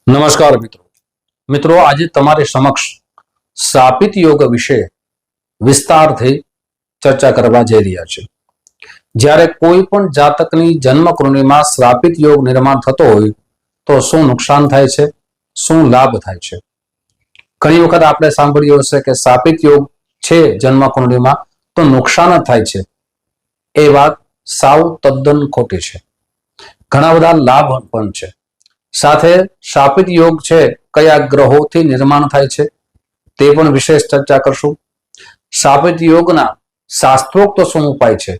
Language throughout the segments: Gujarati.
નમસ્કાર મિત્રો આજે તમારી સમક્ષ સ્થાપિત યોગ વિશે વિસ્તારથી ચર્ચા કરવા જઈ રહ્યા છે। જ્યારે કોઈ પણ જાતકની જન્મ કુંડળીમાં શ્રાપિત યોગ નિર્માણ થતો હોય તો શું નુકસાન થાય છે, શું લાભ થાય છે? ઘણી વખત આપણે સાંભળ્યું હશે કે શ્રાપિત યોગ છે જન્મ કુંડળીમાં તો નુકસાન જ થાય છે। એ વાત સાવ તદ્દન ખોટી છે। ઘણા બધા લાભ પણ છે। સાથે શાપિત યોગ છે કયા ગ્રહોથી નિર્માણ થાય છે તે પણ વિશેષ ચર્ચા કરશું। શાપિત યોગના શાસ્ત્રોક્ત શું ઉપાય છે,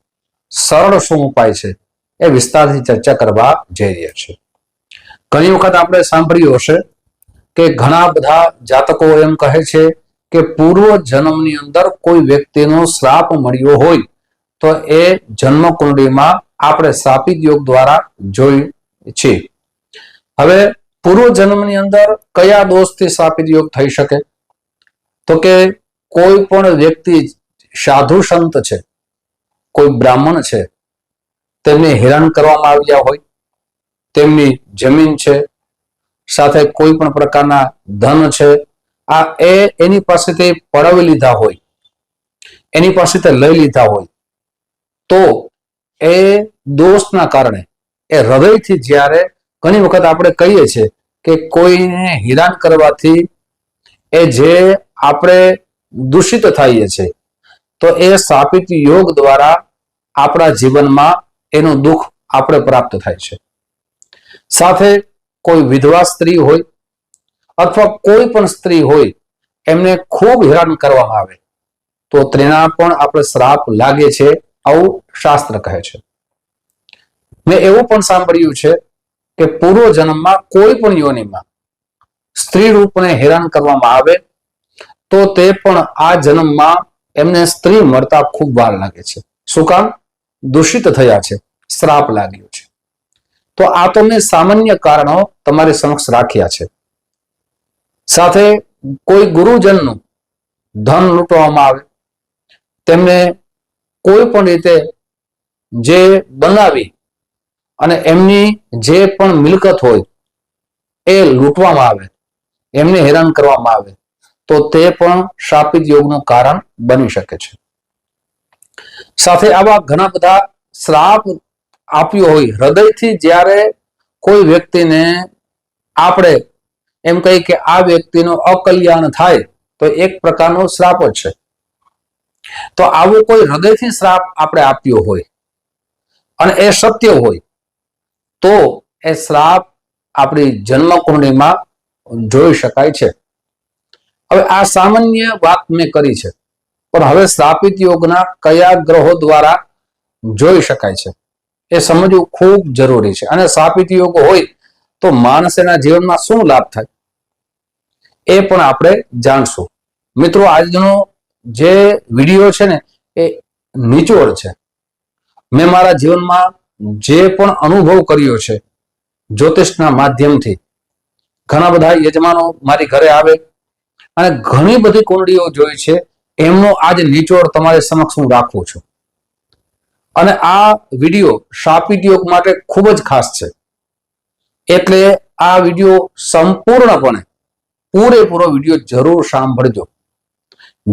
સરળ શું ઉપાય છે, એ વિસ્તારથી ચર્ચા કરવા જઈ રહ્યા છે। ઘણી વખત આપણે સાંભળ્યું હશે કે ઘણા બધા જાતકો એમ કહે છે કે પૂર્વ જન્મની અંદર કોઈ વ્યક્તિનો શ્રાપ મળ્યો હોય તો એ જન્મ કુંડળીમાં આપણે શાપિત યોગ દ્વારા જોઈ છે। હવે પૂર્વ જન્મની અંદર કયા દોષથી શ્રાપિત યોગ થઈ શકે? તો કે કોઈ પણ વ્યક્તિ સાધુ સંત છે, કોઈ બ્રાહ્મણ છે, તેમને હેરાન કરવામાં આવ્યા હોય, તેમની જમીન છે, સાથે કોઈ પણ પ્રકારના ધન છે, આ એની પાસેથી પડાવી લીધા હોય, એની પાસેથી લઈ લીધા હોય તો એ દોષના કારણે એ હૃદયથી જ્યારે ઘણી વખત આપણે કહીએ છીએ કે કોઈને હેરાન કરવાથી એ જે આપણે દૂષિત થઈએ છીએ તો એ શાપિત યોગ દ્વારા આપણા જીવનમાં એનું દુઃખ આપણે પ્રાપ્ત થાય છે। સાથે કોઈ વિધવા સ્ત્રી હોય અથવા કોઈ પણ સ્ત્રી હોય એમને ખૂબ હેરાન કરવામાં આવે તો તેના પણ આપણે શ્રાપ લાગે છે, આવું શાસ્ત્ર કહે છે। મેં એવું પણ સાંભળ્યું છે કે પૂર્વ જન્મમાં કોઈ પણ યોનિમાં સ્ત્રી રૂપને હેરાન કરવામાં આવે તો તે પણ આ જન્મમાં એમને સ્ત્રી મળતા ખૂબ વાર લાગે છે। શું કામ? દૂષિત થયા છે, શ્રાપ લાગ્યો છે। તો આ તો મેં સામાન્ય કારણો તમારી સમક્ષ રાખ્યા છે। સાથે કોઈ ગુરુજનનું ધન લૂંટવામાં આવે, તેમને કોઈ પણ રીતે જે બનાવી અને એમની જે પણ મિલકત હોય એ લૂંટવામાં આવે, એમને હેરાન કરવામાં આવે તો તે પણ શાપિત યોગનું કારણ બની શકે છે। સાથે આવા ઘણા બધા શ્રાપ આપ્યો હોય હૃદયથી જ્યારે કોઈ વ્યક્તિને આપણે એમ કહી કે આ વ્યક્તિનું અકલ્યાણ થાય તો એક પ્રકારનો શ્રાપ જ છે। તો આવો કોઈ હૃદયથી શ્રાપ આપણે આપ્યો હોય અને એ સત્ય હોય તો એ શ્રાપ આપણી જન્મ કુંડળીમાં જોઈ શકાય છે। હવે આ સામાન્ય વાત મેં કરી છે, પણ હવે શ્રાપિત યોગના કયા ગ્રહો દ્વારા જોઈ શકાય છે એ સમજવું ખૂબ જરૂરી છે। અને શ્રાપિત યોગ હોય તો માણસના જીવનમાં શું લાભ થાય એ પણ આપણે જાણશું। મિત્રો, આજનો જે વિડીયો છે ને એ નિચોડ છે। મેં મારા જીવનમાં જે પણ અનુભવ કર્યો છે જ્યોતિષના માધ્યમથી, ઘણા બધા યજમાનો મારી ઘરે આવે અને ઘણી બધી કુંડળીઓ જોઈ છે, એમનો આજ નિચોડ તમારી સમક્ષ હું રાખું છું। અને આ વિડીયો શાપિત યોગ માટે ખૂબ જ ખાસ છે, એટલે આ વિડીયો સંપૂર્ણપણે પૂરેપૂરો વિડીયો જરૂર સાંભળજો,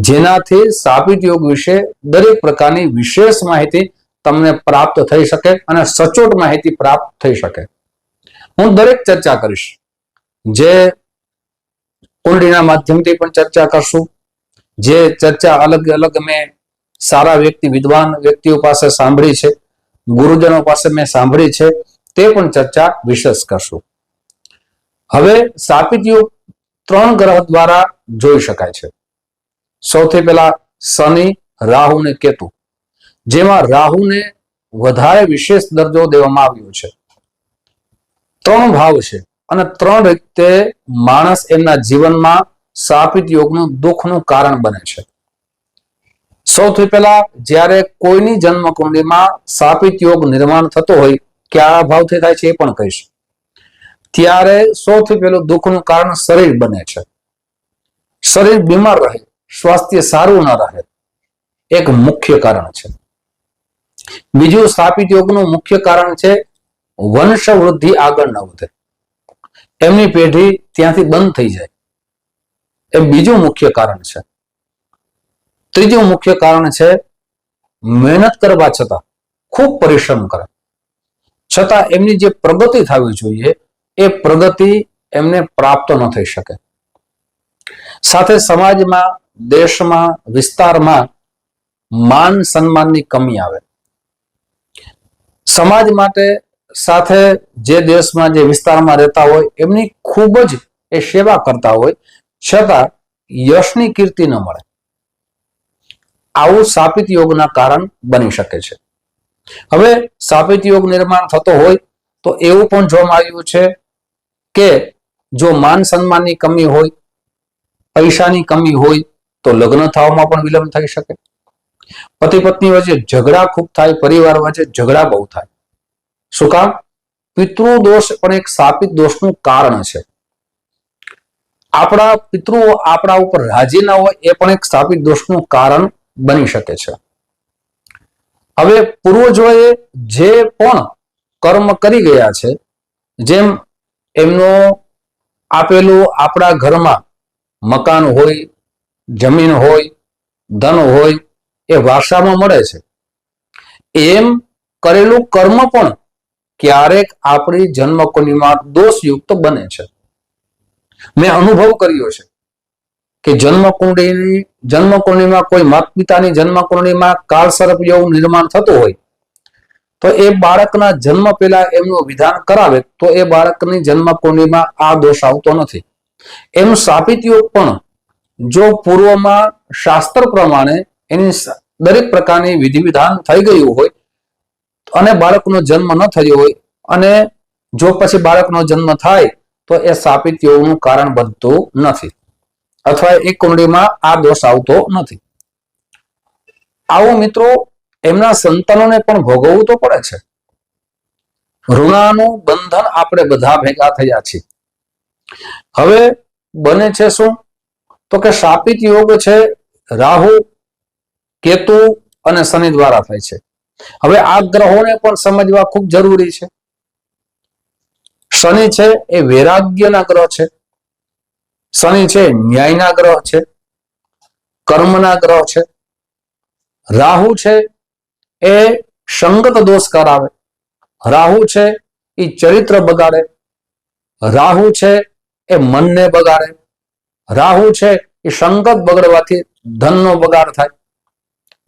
જેનાથી શાપિત યોગ વિશે દરેક પ્રકારની વિશેષ માહિતી તમને પ્રાપ્ત થઈ શકે અને સચોટ માહિતી પ્રાપ્ત થઈ શકે। હું દરેક ચર્ચા કરીશ, જે કુંડળીના માધ્યમથી પણ ચર્ચા કરશું, જે ચર્ચા અલગ અલગ મેં સારા વ્યક્તિ, વિદ્વાન વ્યક્તિઓ પાસે સાંભળી છે, ગુરુજનો પાસે મેં સાંભળી છે, તે પણ ચર્ચા વિશેષ કરશું। હવે શાપિત યોગ 3 ગ્રહ દ્વારા જોઈ શકાય છે। સૌથી પહેલા શનિ, રાહુ ને કેતુ, જેમાં રાહુને વધારે વિશેષ દરજ્જો દેવામાં આવ્યો છે। 3 ભાવ છે અને 3 રીતે માણસ એમના જીવનમાં શાપિત યોગનું દુઃખનું કારણ બને છે। સૌથી પહેલા જ્યારે કોઈની જન્મ કુંડળીમાં શાપિત યોગ નિર્માણ થતો હોય, કયા ભાવથી થાય છે એ પણ કહીશ, ત્યારે સૌથી પહેલું દુઃખનું કારણ શરીર બને છે। શરીર બીમાર રહે, સ્વાસ્થ્ય સારું ન રહે, એક મુખ્ય કારણ છે। બીજું શાપિત યોગનું મુખ્ય કારણ છે વંશ વૃદ્ધિ આગળ ન વધે, એમની પેઢી ત્યાંથી બંધ થઈ જાય, એ બીજું મુખ્ય કારણ છે. ત્રીજું મુખ્ય કારણ છે મહેનત કરવા છતાં, ખૂબ પરિશ્રમ કરે છતાં એમની જે પ્રગતિ થવી જોઈએ એ પ્રગતિ એમને પ્રાપ્ત ન થઈ શકે. સાથે સમાજમાં, દેશમાં, વિસ્તારમાં માન સન્માનની કમી આવે. સમાજ માટે, સાથે જે દેશમાં, જે વિસ્તારમાં રહેતા હોય એમની ખૂબ જ એ સેવા કરતા હોય છતાં યશની કીર્તિ ન મળે. આવું શાપિત યોગના કારણ બની શકે છે. હવે શાપિત યોગ નિર્માણ થતો હોય તો એવું પણ જોવામાં આવ્યું છે કે જો માન સન્માનની કમી હોય, પૈસાની કમી હોય તો લગ્ન થવામાં પણ વિલંબ થઈ શકે. પતિ પત્ની વચ્ચે ઝઘડા ખૂબ થાય, પરિવાર વચ્ચે ઝઘડા બહુ થાય. શું કામ? પિતૃદોષ પણ એક શાપિત દોષનું કારણ છે. આપણા પિતૃઓ આપણા ઉપર રાજી ના હોય એ પણ એક શાપિત દોષનું કારણ બની શકે છે. હવે પૂર્વજોએ જે પણ કર્મ કરી ગયા છે, જેમ એમનો આપેલું આપણા ઘરમાં મકાન હોય, જમીન હોય, ધન હોય, એ વારસામાં મળે છે. એમ કરેલું કર્મ પણ ક્યારેક આપણી જન્મકુંડળીમાં દોષયુક્ત બને છે. મેં અનુભવ કર્યો છે કે જન્મકુંડળીમાં કોઈ માતા પિતાની જન્મકુંડળીમાં કાળસર્પ યોગ નિર્માણ થતું હોય તો એ બાળકના જન્મ પહેલા એમનું વિધાન કરાવે તો એ બાળકની જન્મકુંડળીમાં આ દોષ આવતો નથી. એમ શાપિત યોગ પણ જો પૂર્વમાં શાસ્ત્ર પ્રમાણે એની દરેક પ્રકારની વિધિ વિધાન થઈ ગયું હોય અને બાળકનો જન્મ ન થયો હોય અને જો પછી બાળકનો જન્મ થાય તો એ શાપિત યોગનું કારણ બનતું નથી, અથવા એ કુંડળીમાં આ દોષ આવતો નથી. આવું મિત્રો એમના સંતાનોને પણ ભોગવવું તો પડે છે. ઋણાનું બંધન આપણે બધા ભેગા થયા છીએ. હવે બને છે શું? તો કે શાપિત યોગ છે રાહુ, કેતુ અને શનિ દ્વારા થાય છે. હવે આ ગ્રહોને પણ સમજવા ખૂબ જરૂરી છે. શનિ છે એ વૈરાગ્યના ગ્રહ છે. શનિ છે ન્યાયના ગ્રહ છે, કર્મના ગ્રહ છે. રાહુ છે એ સંગત દોષ કરાવે. રાહુ છે એ ચરિત્ર બગાડે. રાહુ છે એ મનને બગાડે. રાહુ છે એ સંગત બગડવાથી ધનનો બગાડ થાય,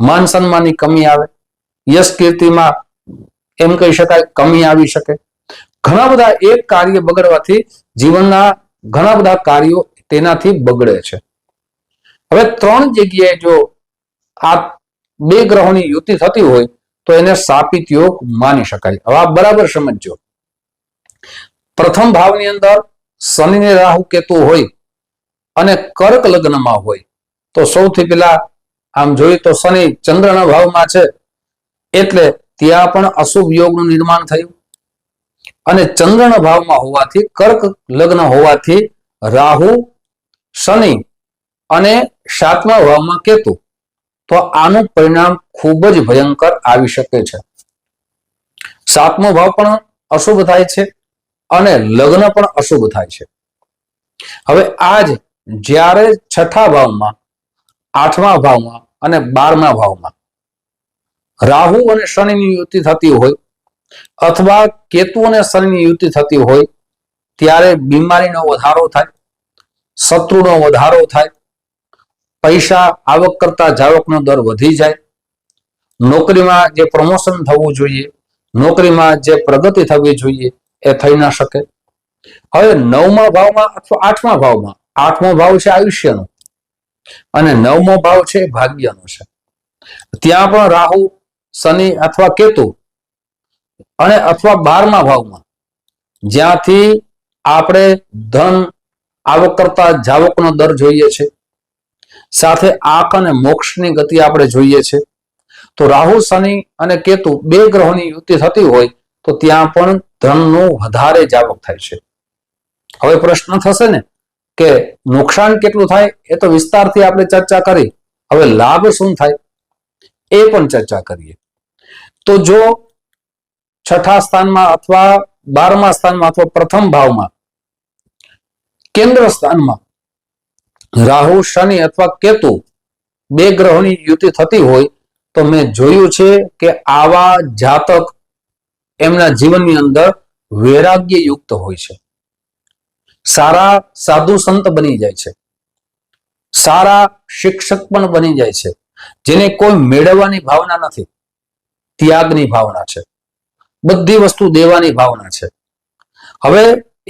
માન સન્માનની કમી આવે, યશ કીર્તિમાં એમ કહી શકાય કમી આવી શકે. ઘણા બધા એક કાર્ય બગડવાથી જીવનના ઘણા બધા કાર્યો તેનાથી બગડે છે. હવે 3 જગ્યાએ જો આ 2 ગ્રહોની યુતિ થતી હોય તો એને શાપિત યોગ માની શકાય. હવે આ બરાબર સમજો. પ્રથમ ભાવની અંદર શનિ ને રાહુ કેતુ હોય અને કર્ક લગ્નમાં હોય તો સૌથી પહેલા આમ જોઈએ તો શનિ ચંદ્રના ભાવમાં છે એટલે ત્યાં પણ અશુભ યોગનું નિર્માણ થયું. અને ચંદ્રના ભાવમાં હોવાથી, કર્ક લગ્ન હોવાથી રાહુ, શનિ અને 7મા ભાવમાં કેતુ, તો આનું પરિણામ ખૂબ જ ભયંકર આવી શકે છે. 7મો ભાવ પણ અશુભ થાય છે અને લગ્ન પણ અશુભ થાય છે. હવે આજ જ્યારે 6થા ભાવમાં, 8મા ભાવમાં અને 12મા ભાવમાં રાહુ અને શનિની યુતિ થતી હોય અથવા કેતુ અને શનિની યુતિ થતી હોય ત્યારે બીમારીનો વધારો થાય, શત્રુનો વધારો થાય, પૈસા આવક કરતા જાવકનો દર વધી જાય, નોકરીમાં જે પ્રમોશન થવું જોઈએ, નોકરીમાં જે પ્રગતિ થવી જોઈએ એ થઈ ના શકે. હવે 9મા ભાવમાં અથવા 8મા ભાવમાં, 8મો ભાવ છે આયુષ્યનો અને 9મો ભાવ છે ભાગ્યનો છે, ત્યાં પણ રાહુ, શનિ અથવા કેતુ અને અથવા 12મા ભાવમાં જ્યાંથી આપણે ધન, આવક કરતા જાવકનો દર જોઈએ છે, સાથે આંખ અને મોક્ષની ગતિ આપણે જોઈએ છે, તો રાહુ, શનિ અને કેતુ 2 ગ્રહોની યુતિ થતી હોય તો ત્યાં પણ ધનનું વધારે જાવક થાય છે. હવે પ્રશ્ન થશે ને કે નુકસાન કેટલું થાય? એ તો વિસ્તારથી આપણે ચર્ચા કરી. હવે લાભ શું થાય એ પણ ચર્ચા કરીએ. તો જો 6થા સ્થાનમાં અથવા 12મા સ્થાનમાં અથવા પ્રથમ ભાવમાં કેન્દ્ર સ્થાનમાં રાહુ, શનિ અથવા કેતુ બે ગ્રહોની યુતિ થતી હોય તો મેં જોયું છે કે આવા જાતક એમના જીવનની અંદર વૈરાગ્ય યુક્ત હોય છે, સારા સાધુ સંત બની જાય છે, સારા શિક્ષક પણ બની જાય છે, જેને કોઈ મેળવવાની ભાવના નથી, ત્યાગની ભાવના છે, બધી વસ્તુ દેવાની ભાવના છે. હવે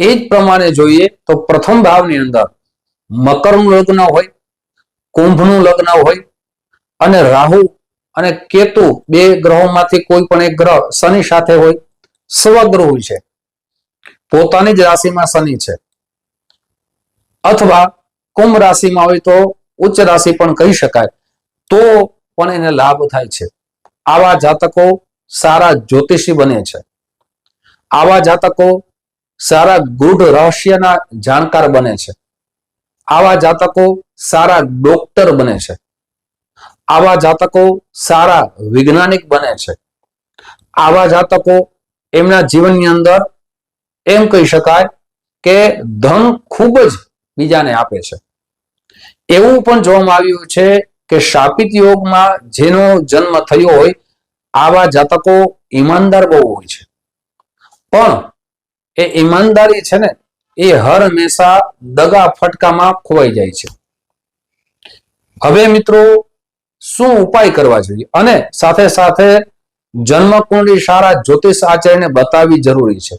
એ જ પ્રમાણે જોઈએ તો પ્રથમ ભાવની અંદર મકરનું લગ્ન હોય, કુંભનું લગ્ન હોય અને રાહુ અને કેતુ બે ગ્રહોમાંથી કોઈ પણ એક ગ્રહ શનિ સાથે હોય, સ્વગ્રહ છે, પોતાની જ રાશિમાં શનિ છે, અથવા કુંભ રાશિમાં હોય તો ઉચ્ચ રાશિ પણ કહી શકાય, તો પણ એને લાભ થાય છે. આવા જાતકો સારા જ્યોતિષી બને છે, આવા જાતકો સારા ગૂઢ રહસ્યના જાણકાર બને છે, આવા જાતકો સારા ડોક્ટર બને છે, આવા જાતકો સારા વૈજ્ઞાનિક બને છે, આવા જાતકો એમના જીવનની અંદર એમ કહી શકાય કે ધન ખૂબ જ બીજાને આપે છે. એવું પણ જોવામાં આવ્યું છે કે શાપિત યોગમાં જેનો જન્મ થયો હોય આવા જાતકો ઈમાનદાર બહુ હોય છે, પણ એ ઈમાનદારી છે ને એ હર હંમેશા દગા ફટકામાં ખોવાઈ જાય છે. હવે મિત્રો શું ઉપાય કરવા જોઈએ અને સાથે સાથે જન્મકુંડળી સારા જ્યોતિષ આચાર્યને બતાવવી જરૂરી છે,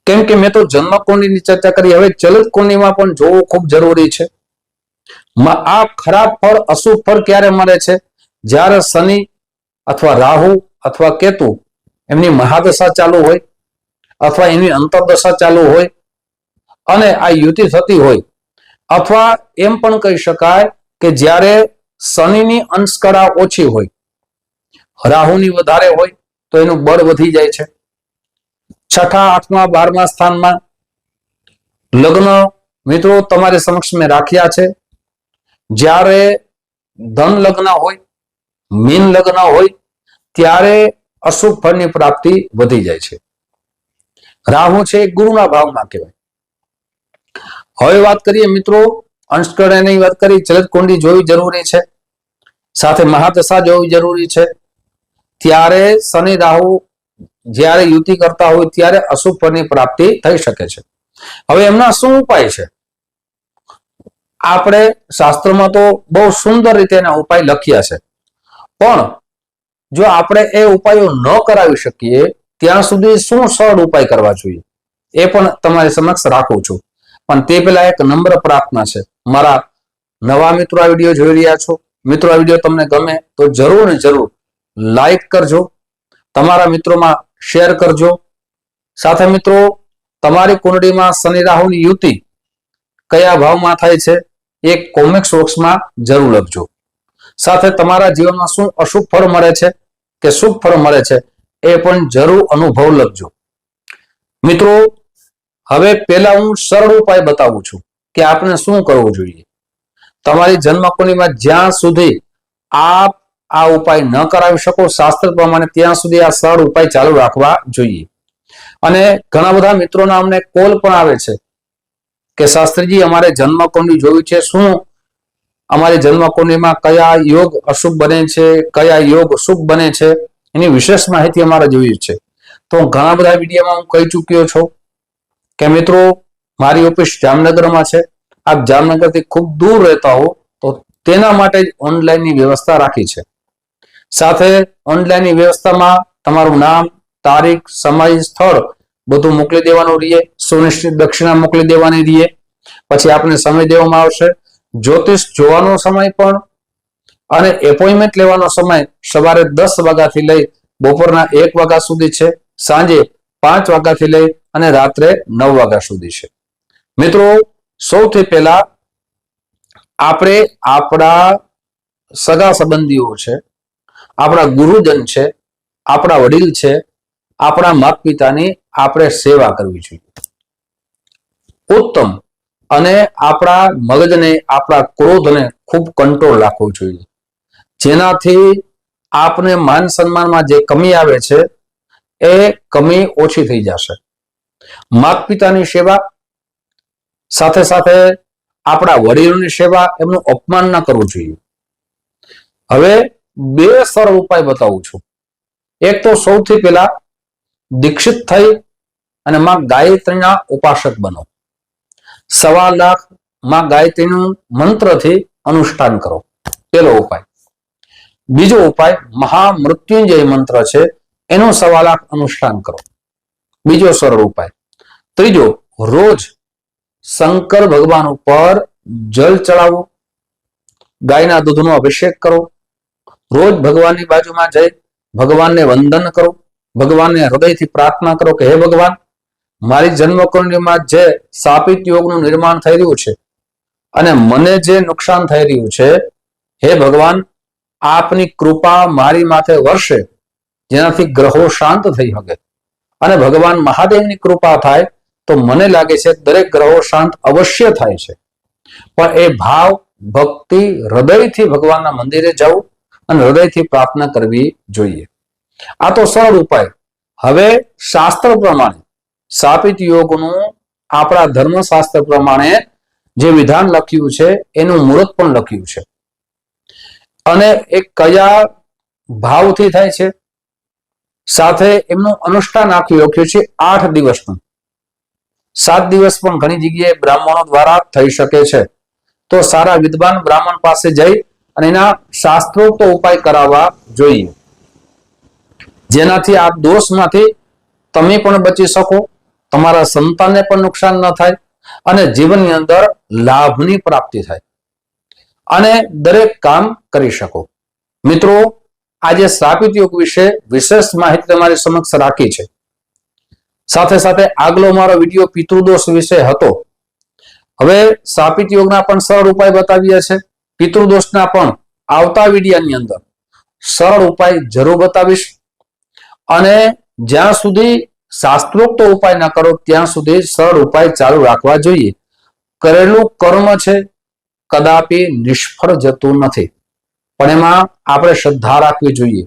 કેમ કે મેં તો જન્મકુંડળીની ચર્ચા કરી, હવે ચલિત કુંડળીમાં પણ જોવું ખૂબ જરૂરી છે. આ ખરાબ ફળ અશુભ ફળ ક્યારે મળે છે? જ્યારે શનિ અથવા રાહુ અથવા કેતુ એમની મહાદશા ચાલુ હોય અથવા એની અંતરદશા ચાલુ હોય અને આ યુતિ થતી હોય, અથવા એમ પણ કહી શકાય કે જ્યારે શનિની અંશકળા ઓછી હોય, રાહુની વધારે હોય તો એનું બળ વધી જાય છે. છઠ્ઠા, આઠમા, 12મા સ્થાનમાં લગ્ન મિત્રો તમારી સમક્ષ મેં રાખ્યા છે. જ્યારે ધન લગ્ન હોય, મીન લગ્ન હોય ત્યારે અશુભ ફળની પ્રાપ્તિ વધી જાય છે. રાહુ છે ગુરુના ભાવમાં કહેવાય. હવે વાત કરીએ મિત્રો અંશકળાની વાત કરી, ચલિત કુંડળી જોવી જરૂરી છે, સાથે મહાદશા જોવી જરૂરી છે. ત્યારે શનિ રાહુ જ્યારે યુતિ કરતા હોય ત્યારે અશુભ ફળની પ્રાપ્તિ થઈ શકે છે. હવે એમના શું ઉપાય છે? આપણે શાસ્ત્રોમાં તો બહુ સુંદર રીતે એના ઉપાય લખ્યા છે, પણ જો આપણે એ ઉપાયો ન કરાવી શકીએ ત્યાં સુધી શું સરળ ઉપાય કરવા જોઈએ એ પણ તમારી સમક્ષ રાખું છું. પણ તે પહેલા એક નમ્ર પ્રાર્થના છે, મારા નવા મિત્રો આ વિડીયો જોઈ રહ્યા છો, મિત્રો આ વિડીયો તમને ગમે તો જરૂર ને જરૂર લાઈક કરજો, તમારા મિત્રોમાં શેર કરજો. સાથે મિત્રો તમારી કુંડળીમાં શનિ રાહુની યુતિ કયા ભાવમાં થાય છે એ કોમેન્ટ બોક્સમાં જરૂર લખજો. સાથે તમારા જીવનમાં શું અશુભ ફળ મળે છે કે શુભ ફળ મળે છે એ પણ જરૂર અનુભવ લખજો. મિત્રો હવે પહેલા હું સરળ ઉપાય બતાવું છું કે આપણે શું કરવું જોઈએ. તમારી જન્મકુંડળીમાં જ્યાં સુધી આપ આ ઉપાય ન કરાવી શકો શાસ્ત્ર પ્રમાણે ત્યાં સુધી આ સરળ ઉપાય ચાલુ રાખવા જોઈએ. અને ઘણા બધા મિત્રોના અમને કોલ પણ આવે છે કે શાસ્ત્રીજી અમારે જન્મકુંડળી જોવી છે, શું અમારી જન્મકુંડળીમાં કયા યોગ અશુભ બને છે, કયા યોગ શુભ બને છે, એની વિશેષ માહિતી અમારે જોઈએ છે. તો ઘણા બધા વિડીયોમાં હું કહી ચૂક્યો છું કે મિત્રો મારી ઓફિસ જામનગરમાં છે, આપ જામનગરથી ખૂબ દૂર રહેતા હો તો તેના માટે જ ઓનલાઈનની વ્યવસ્થા રાખી છે. સાથે ઓનલાઈનની વ્યવસ્થામાં તમારું નામ, તારીખ, સમય, સ્થળ બધું મોકલી દેવાનું રહીએ, સુનિશ્ચિત દક્ષિણા મોકલી દેવાની રહીએ, પછી આપને સમય દેવામાં આવશે. જ્યોતિષ જોવાનો સમય પણ અને એપોઇન્ટમેન્ટ લેવાનો સમય સવારે 10 વાગ્યાથી લઈ બપોરના 1 વાગ્યા સુધી છે, સાંજે 5 વાગ્યાથી લઈ અને રાત્રે 9 વાગ્યા સુધી છે. મિત્રો સૌથી પહેલા આપણે આપણા સગા સંબંધીઓ છે, આપણા ગુરુજન છે, આપણા વડીલ છે, આપણા માતા પિતાની આપણે સેવા કરવી જોઈએ, ઉત્તમ. અને આપણા મગજને, આપણા ક્રોધને ખૂબ કંટ્રોલ રાખવો જોઈએ, જેનાથી આપને માન સન્માનમાં જે કમી આવે છે એ કમી ઓછી થઈ જશે. માતા પિતાની સેવા, સાથે સાથે આપણા વડીલોની સેવા, એમનું અપમાન ન કરવું જોઈએ. હવે 2 સરળ ઉપાય બતાવું છું. એક તો સૌથી પહેલા દીક્ષિત થઈ અને માં ગાયત્રીના ઉપાસક બનો. 1.25 લાખ માં ગાયત્રીનું મંત્રથી અનુષ્ઠાન કરો, પહેલો ઉપાય. બીજો ઉપાય મહામૃત્યુંજય મંત્ર છે, એનું 1.25 લાખ અનુષ્ઠાન કરો, બીજો સરળ ઉપાય. ત્રીજો, રોજ શંકર ભગવાન ઉપર જલ ચડાવો, ગાયના દૂધનો અભિષેક કરો, રોજ ભગવાનની બાજુમાં જઈ ભગવાનને વંદન કરો, ભગવાનને હૃદયથી પ્રાર્થના કરો કે હે ભગવાન, મારી જન્મકુંડળીમાં જે શાપિત યોગનું નિર્માણ થઈ રહ્યું છે અને મને જે નુકસાન થઈ રહ્યું છે, હે ભગવાન, આપની કૃપા મારી માથે વરસે, જેનાથી ગ્રહો શાંત થઈ શકે. અને ભગવાન મહાદેવની કૃપા થાય તો મને લાગે છે દરેક ગ્રહો શાંત અવશ્ય થાય છે. પણ એ ભાવ, ભક્તિ, હૃદયથી ભગવાનના મંદિરે જવું અને હૃદયથી પ્રાર્થના કરવી જોઈએ. આ તો સરળ ઉપાય. હવે શાસ્ત્ર પ્રમાણે શાપિત યોગનું આપણા ધર્મશાસ્ત્ર પ્રમાણે જે વિધાન લખ્યું છે એનું મુહૂર્ત પણ લખ્યું છે, અને એ કયા ભાવથી થાય છે, સાથે એમનું અનુષ્ઠાન આખું લખ્યું છે 8 દિવસનું. 7 દિવસ પણ ઘણી જગ્યાએ બ્રાહ્મણો દ્વારા થઈ શકે છે. તો સારા વિદ્વાન બ્રાહ્મણ પાસે જઈ અને એના શાસ્ત્રોક્ત ઉપાય કરાવવા જોઈએ, જેનાથી આ દોષમાંથી તમે પણ બચી શકો, તમારા સંતાનને પણ નુકસાન ન થાય અને જીવનની અંદર લાભની પ્રાપ્તિ થાય અને દરેક કામ કરી શકો. મિત્રો, આજે શ્રાપિત યોગ વિશે વિશેષ માહિતી તમારી સમક્ષ રાખી છે. સાથે સાથે આગલો મારો વિડીયો પિતૃદોષ વિશે હતો. હવે શ્રાપિત યોગના પણ સરળ ઉપાય બતાવ્યા છે, પિતૃદોષના પણ આવતા વિડીયોની અંદર સરળ ઉપાય જરૂર બતાવીશ. અને જ્યાં સુધી શાસ્ત્રોક્ત ઉપાય ન કરો ત્યાં સુધી સરળ ઉપાય ચાલુ રાખવા જોઈએ. કરેલું કર્મ છે કદાપી નિષ્ફળ જતું નથી, પણ એમાં આપણે શ્રદ્ધા રાખવી જોઈએ,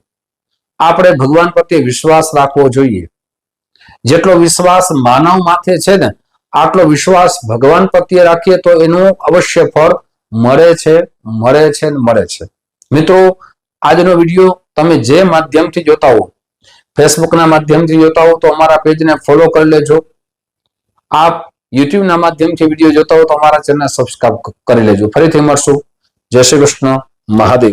આપણે ભગવાન પ્રત્યે વિશ્વાસ રાખવો જોઈએ. જેટલો વિશ્વાસ માનવ માથે છે ને, આટલો વિશ્વાસ ભગવાન પ્રત્યે રાખીએ તો એનું અવશ્ય ફળ મળે છે, મળે છે, મળે છે. મિત્રો, આજનો વિડીયો તમે જે માધ્યમથી જોતા હો, ફેસબુકના માધ્યમથી જોતા હો તો અમારા પેજને ફોલો કરી લેજો. આપ યુટ્યુબના માધ્યમથી વિડીયો જોતા હો તો અમારા ચેનલ સબસ્ક્રાઇબ કરી લેજો. ફરીથી મળશું. જય શ્રી કૃષ્ણ. મહાદેવ.